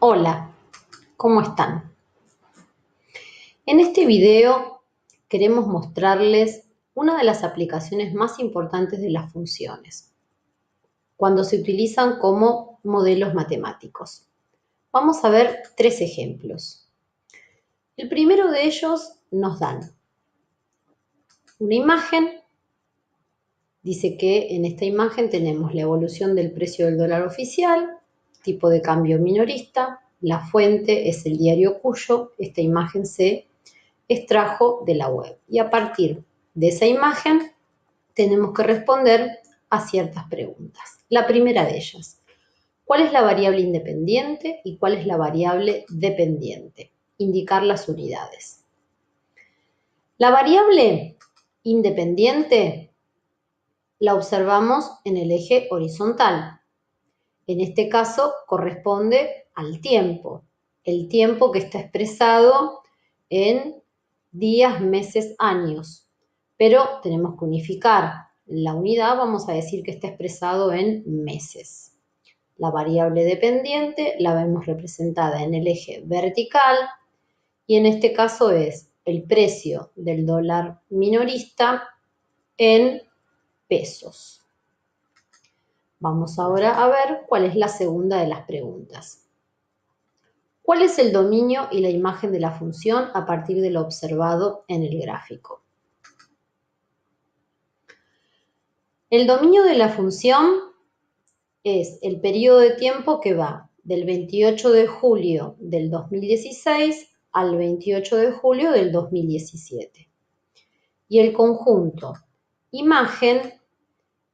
Hola, ¿cómo están? En este video queremos mostrarles una de las aplicaciones más importantes de las funciones, cuando se utilizan como modelos matemáticos. Vamos a ver tres ejemplos. El primero de ellos nos dan una imagen. Dice que en esta imagen tenemos la evolución del precio del dólar oficial, tipo de cambio minorista, la fuente es el diario Cuyo, esta imagen se extrajo de la web. Y a partir de esa imagen tenemos que responder a ciertas preguntas. La primera de ellas, ¿cuál es la variable independiente y cuál es la variable dependiente? Indicar las unidades. La variable independiente la observamos en el eje horizontal. En este caso corresponde al tiempo, el tiempo que está expresado en días, meses, años. Pero tenemos que unificar la unidad, vamos a decir que está expresado en meses. La variable dependiente la vemos representada en el eje vertical y en este caso es el precio del dólar minorista en pesos. Vamos ahora a ver cuál es la segunda de las preguntas. ¿Cuál es el dominio y la imagen de la función a partir de lo observado en el gráfico? El dominio de la función es el periodo de tiempo que va del 28 de julio del 2016 al 28 de julio del 2017. Y el conjunto imagen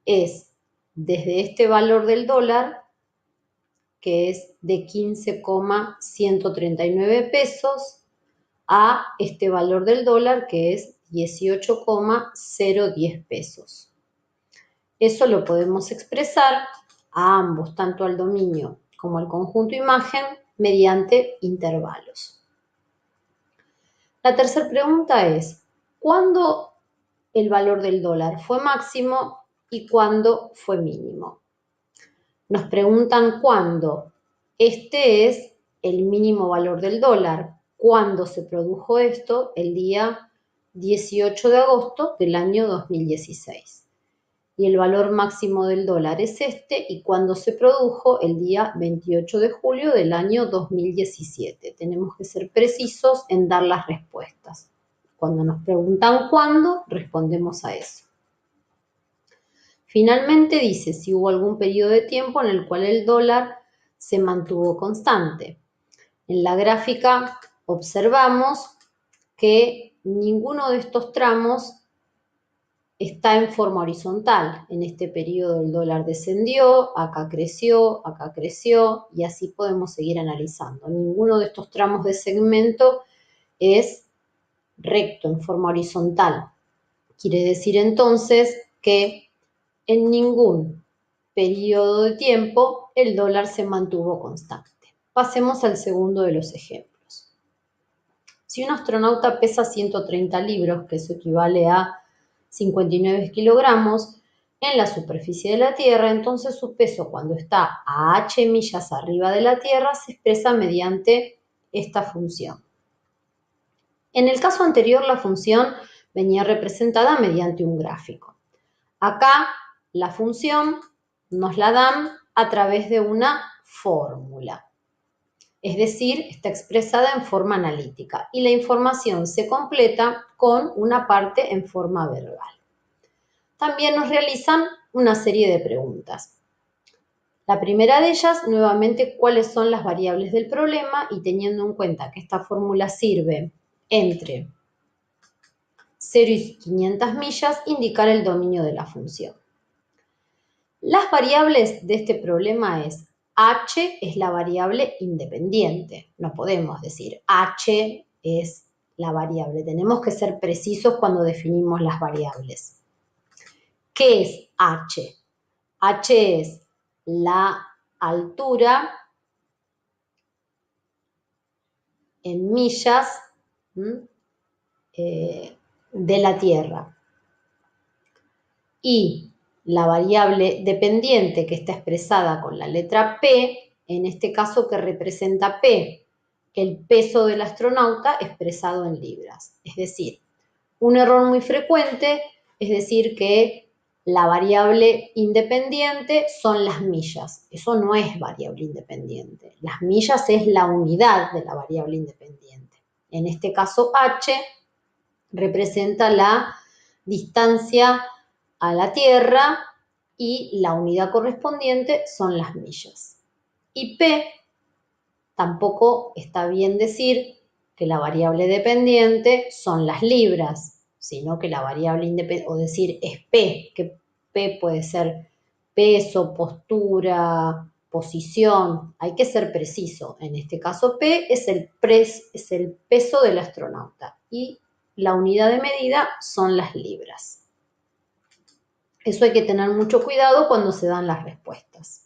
es desde este valor del dólar, que es de 15,139 pesos, a este valor del dólar, que es 18,010 pesos. Eso lo podemos expresar a ambos, tanto al dominio como al conjunto imagen, mediante intervalos. La tercera pregunta es, ¿cuándo el valor del dólar fue máximo y cuándo fue mínimo? Nos preguntan cuándo. Este es el mínimo valor del dólar. ¿Cuándo se produjo esto? El día 18 de agosto del año 2016. Y el valor máximo del dólar es este, y cuándo se produjo el día 28 de julio del año 2017. Tenemos que ser precisos en dar las respuestas. Cuando nos preguntan cuándo, respondemos a eso. Finalmente dice si hubo algún periodo de tiempo en el cual el dólar se mantuvo constante. En la gráfica observamos que ninguno de estos tramos está en forma horizontal. En este periodo el dólar descendió, acá creció y así podemos seguir analizando. Ninguno de estos tramos de segmento es recto, en forma horizontal. Quiere decir entonces que en ningún periodo de tiempo el dólar se mantuvo constante. Pasemos al segundo de los ejemplos. Si un astronauta pesa 130 libras, que eso equivale a 59 kilogramos, en la superficie de la Tierra, entonces su peso cuando está a h millas arriba de la Tierra se expresa mediante esta función. En el caso anterior la función venía representada mediante un gráfico. Acá la función nos la dan a través de una fórmula. Es decir, está expresada en forma analítica y la información se completa con una parte en forma verbal. También nos realizan una serie de preguntas. La primera de ellas, nuevamente, ¿cuáles son las variables del problema? Y teniendo en cuenta que esta fórmula sirve entre 0 y 500 millas, indicar el dominio de la función. Las variables de este problema es h es la variable independiente. No podemos decir h es la variable. Tenemos que ser precisos cuando definimos las variables. ¿Qué es h? H es la altura en millas de la Tierra. Y la variable dependiente, que está expresada con la letra P, en este caso que representa P, el peso del astronauta expresado en libras. Es decir, un error muy frecuente es decir que la variable independiente son las millas. Eso no es variable independiente. Las millas es la unidad de la variable independiente. En este caso, H representa la distancia a la Tierra y la unidad correspondiente son las millas. Y P, tampoco está bien decir que la variable dependiente son las libras, sino que la variable independiente, o decir es P, que P puede ser peso, postura, posición, hay que ser preciso. En este caso P es el peso del astronauta y la unidad de medida son las libras. Eso hay que tener mucho cuidado cuando se dan las respuestas.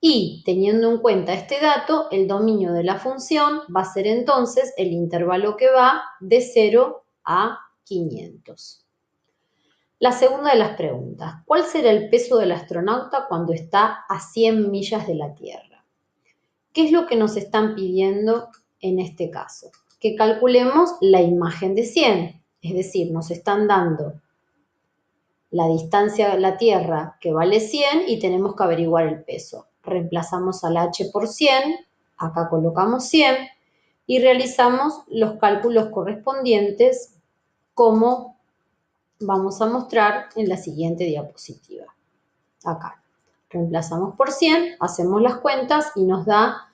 Y teniendo en cuenta este dato, el dominio de la función va a ser entonces el intervalo que va de 0 a 500. La segunda de las preguntas, ¿cuál será el peso del astronauta cuando está a 100 millas de la Tierra? ¿Qué es lo que nos están pidiendo en este caso? Que calculemos la imagen de 100, es decir, nos están dando la distancia de la Tierra que vale 100 y tenemos que averiguar el peso. Reemplazamos al H por 100, acá colocamos 100 y realizamos los cálculos correspondientes como vamos a mostrar en la siguiente diapositiva. Acá reemplazamos por 100, hacemos las cuentas y nos da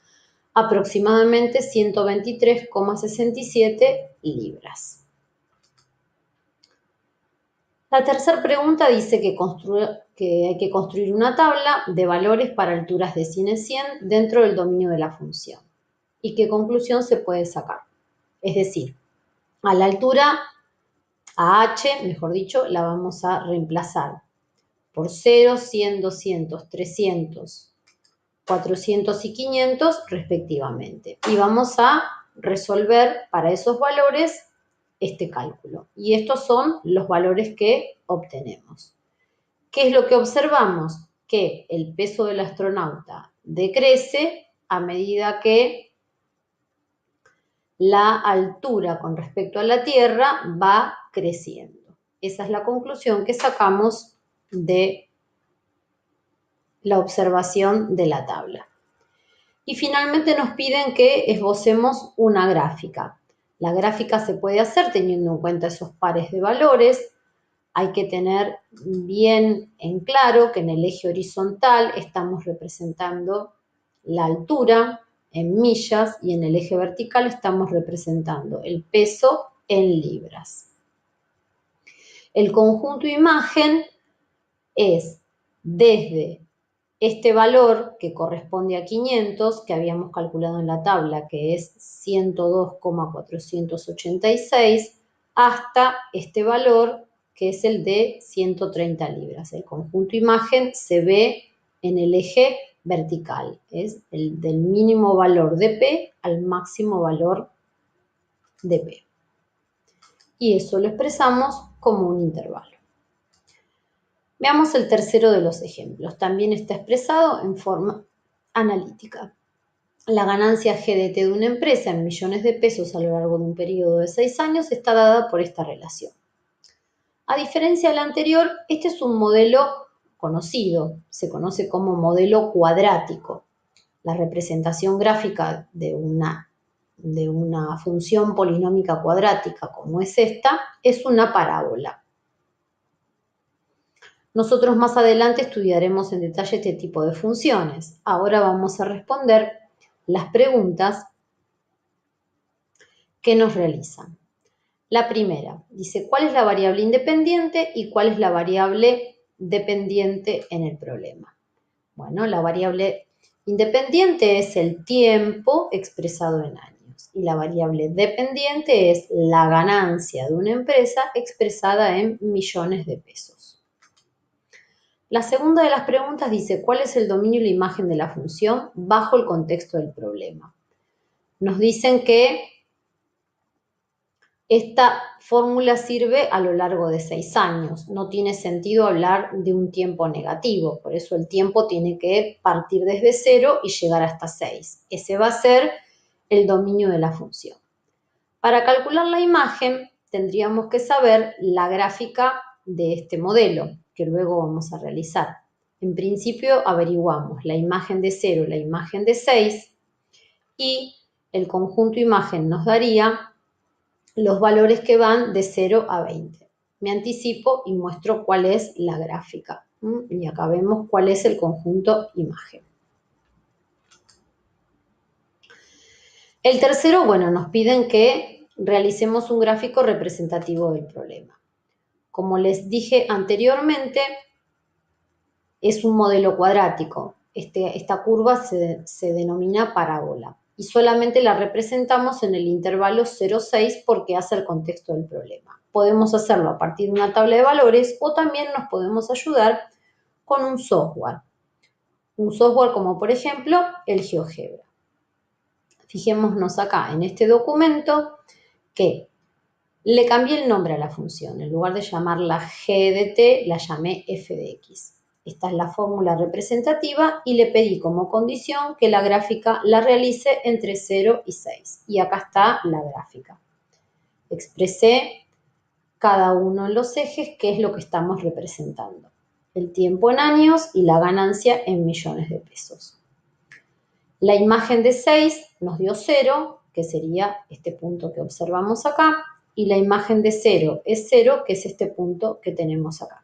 aproximadamente 123,67 libras. La tercera pregunta dice que hay que construir una tabla de valores para alturas de 100 en 100 dentro del dominio de la función. ¿Y qué conclusión se puede sacar? Es decir, a la altura, a h, mejor dicho, la vamos a reemplazar por 0, 100, 200, 300, 400 y 500 respectivamente. Y vamos a resolver para esos valores este cálculo. Y estos son los valores que obtenemos. ¿Qué es lo que observamos? Que el peso del astronauta decrece a medida que la altura con respecto a la Tierra va creciendo. Esa es la conclusión que sacamos de la observación de la tabla. Y finalmente nos piden que esbocemos una gráfica. La gráfica se puede hacer teniendo en cuenta esos pares de valores. Hay que tener bien en claro que en el eje horizontal estamos representando la altura en millas y en el eje vertical estamos representando el peso en libras. El conjunto imagen es desde este valor que corresponde a 500, que habíamos calculado en la tabla, que es 102,486, hasta este valor, que es el de 130 libras. El conjunto imagen se ve en el eje vertical, es el del mínimo valor de P al máximo valor de P. Y eso lo expresamos como un intervalo. Veamos el tercero de los ejemplos. También está expresado en forma analítica. La ganancia GDT de una empresa en millones de pesos a lo largo de un periodo de 6 años está dada por esta relación. A diferencia del anterior, este es un modelo conocido, se conoce como modelo cuadrático. La representación gráfica de una función polinómica cuadrática como es esta, es una parábola. Nosotros más adelante estudiaremos en detalle este tipo de funciones. Ahora vamos a responder las preguntas que nos realizan. La primera dice, ¿cuál es la variable independiente y cuál es la variable dependiente en el problema? Bueno, la variable independiente es el tiempo expresado en años y la variable dependiente es la ganancia de una empresa expresada en millones de pesos. La segunda de las preguntas dice, ¿cuál es el dominio y la imagen de la función bajo el contexto del problema? Nos dicen que Esta fórmula sirve a lo largo de 6 años. No tiene sentido hablar de un tiempo negativo. Por eso el tiempo tiene que partir desde 0 y llegar hasta 6. Ese va a ser el dominio de la función. Para calcular la imagen, tendríamos que saber la gráfica de este modelo, que luego vamos a realizar. En principio, averiguamos la imagen de 0 y la imagen de 6, y el conjunto imagen nos daría los valores que van de 0 a 20. Me anticipo y muestro cuál es la gráfica. Y acá vemos cuál es el conjunto imagen. El tercero, bueno, nos piden que realicemos un gráfico representativo del problema. Como les dije anteriormente, es un modelo cuadrático. Esta curva se denomina parábola y solamente la representamos en el intervalo 0,6 porque hace el contexto del problema. Podemos hacerlo a partir de una tabla de valores o también nos podemos ayudar con un software. Un software como por ejemplo el GeoGebra. Fijémonos acá en este documento que le cambié el nombre a la función. En lugar de llamarla g de t, la llamé f de x. Esta es la fórmula representativa y le pedí como condición que la gráfica la realice entre 0 y 6. Y acá está la gráfica. Expresé cada uno de los ejes, que es lo que estamos representando. El tiempo en años y la ganancia en millones de pesos. La imagen de 6 nos dio 0, que sería este punto que observamos acá, y la imagen de 0 es 0, que es este punto que tenemos acá.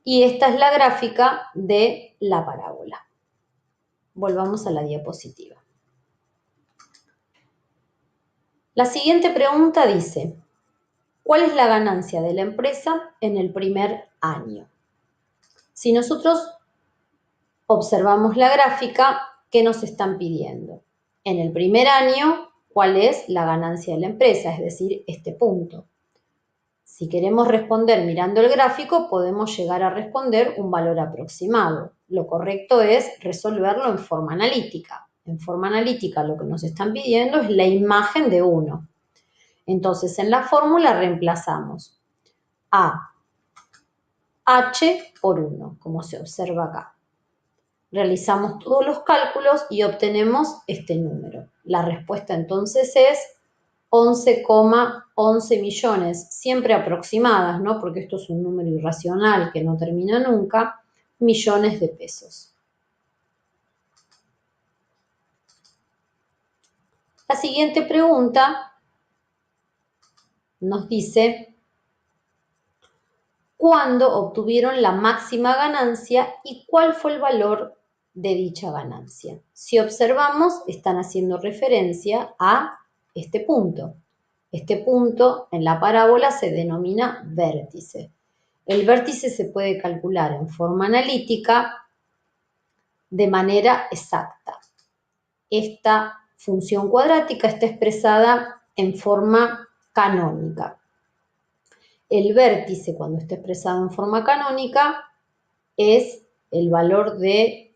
Y esta es la gráfica de la parábola. Volvamos a la diapositiva. La siguiente pregunta dice, ¿cuál es la ganancia de la empresa en el primer año? Si nosotros observamos la gráfica, ¿qué nos están pidiendo? En el primer año, ¿cuál es la ganancia de la empresa? Es decir, este punto. Si queremos responder mirando el gráfico, podemos llegar a responder un valor aproximado. Lo correcto es resolverlo en forma analítica. En forma analítica lo que nos están pidiendo es la imagen de 1. Entonces, en la fórmula reemplazamos a h por 1, como se observa acá. Realizamos todos los cálculos y obtenemos este número. La respuesta entonces es 11,11 millones, siempre aproximadas, ¿no? Porque esto es un número irracional que no termina nunca, millones de pesos. La siguiente pregunta nos dice, ¿cuándo obtuvieron la máxima ganancia y cuál fue el valor de dicha ganancia? Si observamos, están haciendo referencia a este punto. Este punto en la parábola se denomina vértice. El vértice se puede calcular en forma analítica de manera exacta. Esta función cuadrática está expresada en forma canónica. El vértice, cuando está expresado en forma canónica, es el valor de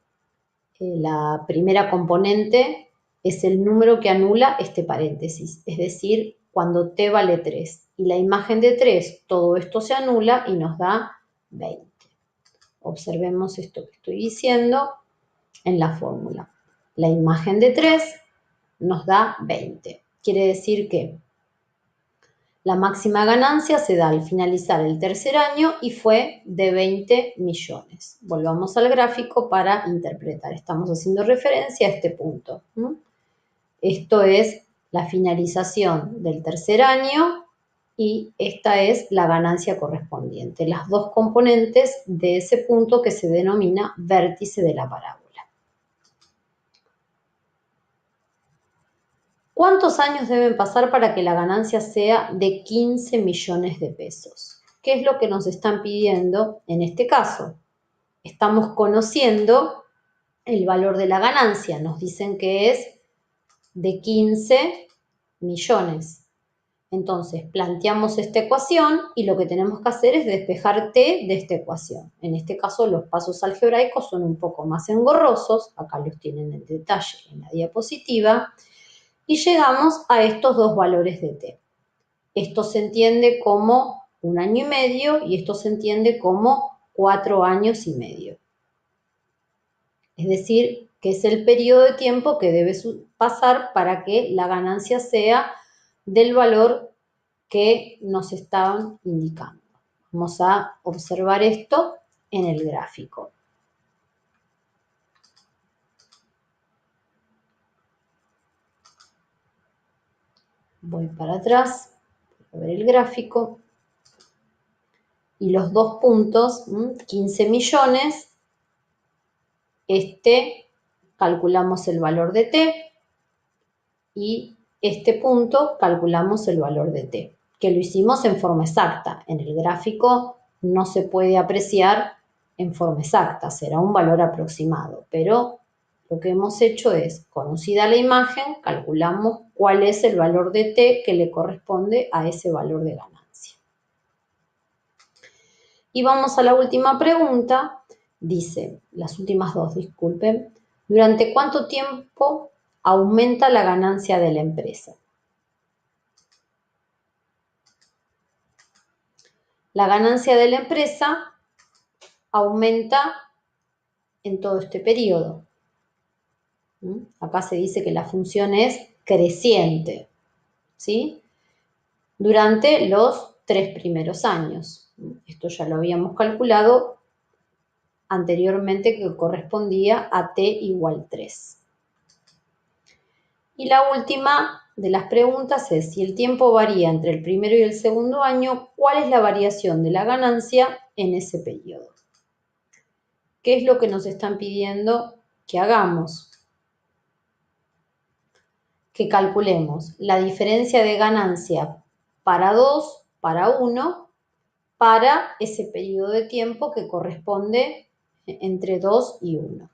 la primera componente, es el número que anula este paréntesis, es decir, cuando t vale 3 y la imagen de 3, todo esto se anula y nos da 20. Observemos esto que estoy diciendo en la fórmula. La imagen de 3 nos da 20. Quiere decir que la máxima ganancia se da al finalizar el tercer año y fue de 20 millones. Volvamos al gráfico para interpretar. Estamos haciendo referencia a este punto. Esto es la finalización del tercer año y esta es la ganancia correspondiente. Las dos componentes de ese punto que se denomina vértice de la parábola. ¿Cuántos años deben pasar para que la ganancia sea de 15 millones de pesos? ¿Qué es lo que nos están pidiendo en este caso? Estamos conociendo el valor de la ganancia. Nos dicen que es de 15 millones. Entonces, planteamos esta ecuación y lo que tenemos que hacer es despejar t de esta ecuación. En este caso, los pasos algebraicos son un poco más engorrosos. Acá los tienen en detalle en la diapositiva. y llegamos a estos dos valores de t. Esto se entiende como 1 año y medio y esto se entiende como 4 años y medio. Es decir, que es el periodo de tiempo que debe pasar para que la ganancia sea del valor que nos estaban indicando. Vamos a observar esto en el gráfico. Voy para atrás, a ver el gráfico. Y los dos puntos, 15 millones, calculamos el valor de t y este punto calculamos el valor de t, que lo hicimos en forma exacta. En el gráfico no se puede apreciar en forma exacta, será un valor aproximado, pero lo que hemos hecho es, conocida la imagen, calculamos cuál es el valor de t que le corresponde a ese valor de ganancia. Y vamos a la última pregunta, dice, las últimas dos, disculpen, ¿durante cuánto tiempo aumenta la ganancia de la empresa? La ganancia de la empresa aumenta en todo este periodo. Acá se dice que la función es creciente, ¿sí? Durante los 3 primeros años. Esto ya lo habíamos calculado anteriormente, que correspondía a t igual 3. Y la última de las preguntas es, si el tiempo varía entre el primero y el segundo año, ¿cuál es la variación de la ganancia en ese periodo? ¿Qué es lo que nos están pidiendo que hagamos? Que calculemos la diferencia de ganancia para 2, para 1, para ese periodo de tiempo que corresponde entre 2 y 1.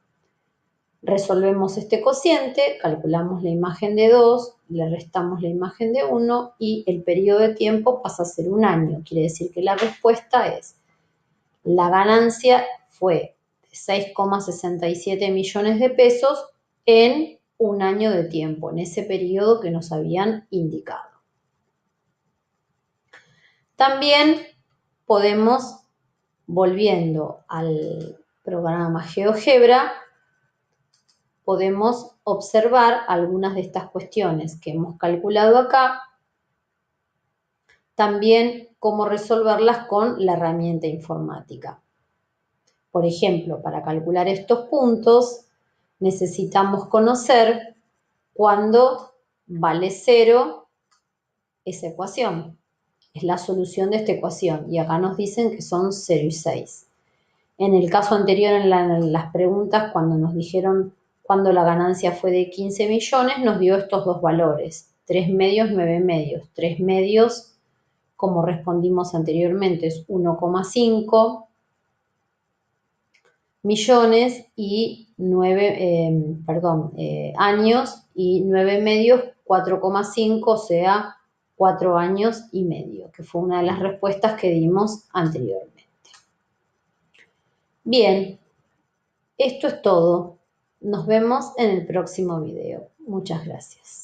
Resolvemos este cociente, calculamos la imagen de 2, le restamos la imagen de 1 y el periodo de tiempo pasa a ser 1 año. Quiere decir que la respuesta es, la ganancia fue de 6,67 millones de pesos en 1 año de tiempo, en ese periodo que nos habían indicado. También podemos, volviendo al programa GeoGebra, podemos observar algunas de estas cuestiones que hemos calculado acá, también cómo resolverlas con la herramienta informática. Por ejemplo, para calcular estos puntos necesitamos conocer cuándo vale 0 esa ecuación. Es la solución de esta ecuación y acá nos dicen que son 0 y 6. En el caso anterior, en las preguntas, cuando nos dijeron cuando la ganancia fue de 15 millones, nos dio estos dos valores, 3 medios, 9 medios. 3 medios, como respondimos anteriormente, es 1,5 millones y 9, años, y 9 medios, 4,5, o sea, 4 años y medio, que fue una de las respuestas que dimos anteriormente. Bien, esto es todo. Nos vemos en el próximo video. Muchas gracias.